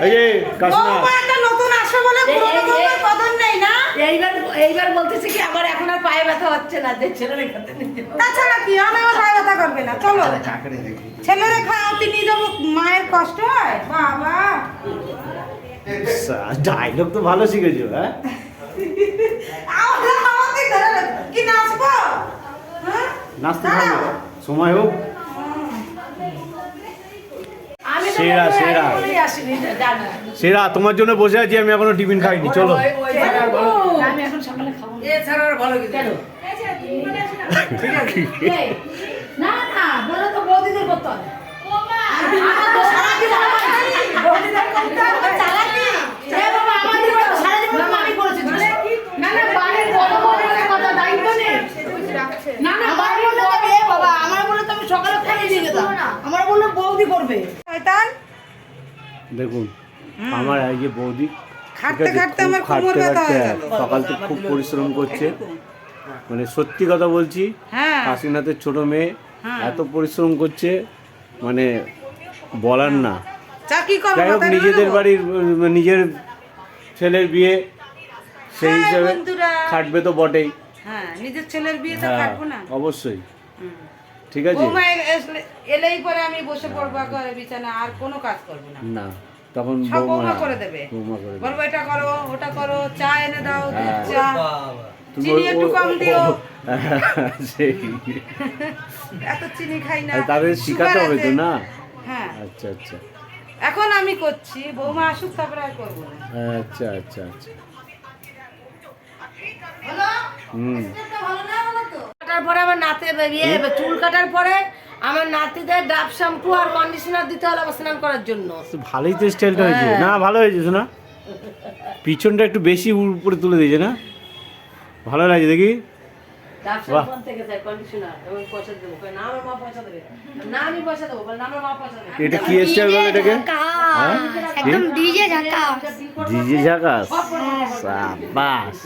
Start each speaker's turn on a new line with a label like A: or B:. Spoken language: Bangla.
A: এই যে কাসনা
B: বৌমাটা নতুন আসে বলে পুরনো বৌমার কদর নেই না।
C: এইবার বলতেছে কি আমার এখন আর পায়ে ব্যথা হচ্ছে না, যে ছেলের খাতে নিতে।
B: তাছাড়া কি আমার পায়ে ব্যথা করবে না, চলো ছেলেরে খাওয়াতে নিয়ে যাবো, মায়ের কষ্ট হয় বাবা।
A: ডায়লগ তো ভালো শিখেছো। হ্যাঁ
B: আমাকে ধরে রাখো। কি নাচবো? হ্যাঁ
A: নাচতে থাকবে, সময় হোক।
C: আমি তো
A: সেরা,
C: বলবো,
A: সেরা।
C: আমি বলেই আসিনি, জানো।
A: সেরা, তোমার জন্য বসে আছি আমি, এখনো টিফিন খাইনি। চলো
C: আমি এখন সকালে খাবো না।
D: এছাড়া আর ভালো কিছু
C: কেন?
D: নেই।
C: এই, না না, বলে তো বৌদিদের করতে হবে। আমার তো সারাদিন বৌদিদের করতে হবে। এ বাবা, আমাদের তো সারা জীবন আমি করেছি। না না, বাড়ির বড় বড়দের কথা দায়িত্ব নেই। না না, বাড়ির বড় এ বাবা, আমার বলে তো আমি সকালে খাইয়ে দিয়ে যেতাম। আমার বললো বৌদি করবে।
B: শয়তান,
A: দেখুন আমার এই যে বৌদি
B: খাটতে
A: ঠিক আছে,
B: খাটতে
A: খুব
B: আমার কোমর ব্যথা হয়ে গেল।
A: সকাল থেকে খুব পরিশ্রম করছে, মানে সত্যি কথা বলছি।
B: হ্যাঁ
A: কাশীনাথের ছোট মেয়ে এত পরিশ্রম করছে, মানে বলার না।
B: চা কি করবো?
A: যাই হোক,
B: তাই
A: নিজেদের
B: বলবো?
A: বাড়ির নিজের ছেলের বিয়ে, সেই
B: হ্যাঁ,
A: হিসাবে
B: বন্ধুরা।
A: খাটবে তো বটেই।
B: হ্যাঁ নিজের ছেলের বিয়ে তো
A: হ্যাঁ
B: কাটবো না।
A: অবশ্যই,
B: হুম।
A: ঠিক আছে।
B: বৌমা এলেই পরে আমি বসে পড়বো করে বিছানা, আর কোনো কাজ করবো না।
A: না তখন
B: সব বৌমা
A: বৌমা
B: করে দেবে।
A: বৌমা করে দেবে।
B: বলবো এটা করো, ওটা করো, চা এনে দাও, দুধ
A: হ্যাঁ।
B: চা,
A: তুমি
B: চিনি একটু কম দিও।
A: সেই
B: এত চিনি খাই না,
A: তাদের শিখাতে
B: সুগার
A: হবে তো
B: আছে।
A: না।
B: হ্যাঁ
A: আচ্ছা আচ্ছা
B: এখন আমি করছি, বৌমা আসুক তারপরে আর করবো না।
A: আচ্ছা আচ্ছা আচ্ছা
B: হলো?
A: হুম।
B: সিস্টেমটা ভালো না হলো তো?
C: কাটার পরে আমার নাতে চুল কাটার পরে আমার নাতিদের ডাব শ্যাম্পু আর কন্ডিশনার দিতে হলো আবার স্নান করার জন্য।
A: তো ভালোই তো স্টাইলটা হয়েছে। না ভালো হয়েছে শোনা, পিছনটা একটু বেশি উপরে তুলে দিয়েছে না, ভালো লাগছে দেখি।
C: ডাব শ্যাম্পু থেকে চাই কন্ডিশনার এবং পয়সা দেবো, না আমার মা পয়সা দেবে না, আমি পয়সা দেবো, না আমার মা পয়সা দেবে।
A: এটা কি স্টাইল বলে এটাকে?
E: একদম ডিজে ঝাঁকা
A: ডিজে ঝাকাস, সাবাস।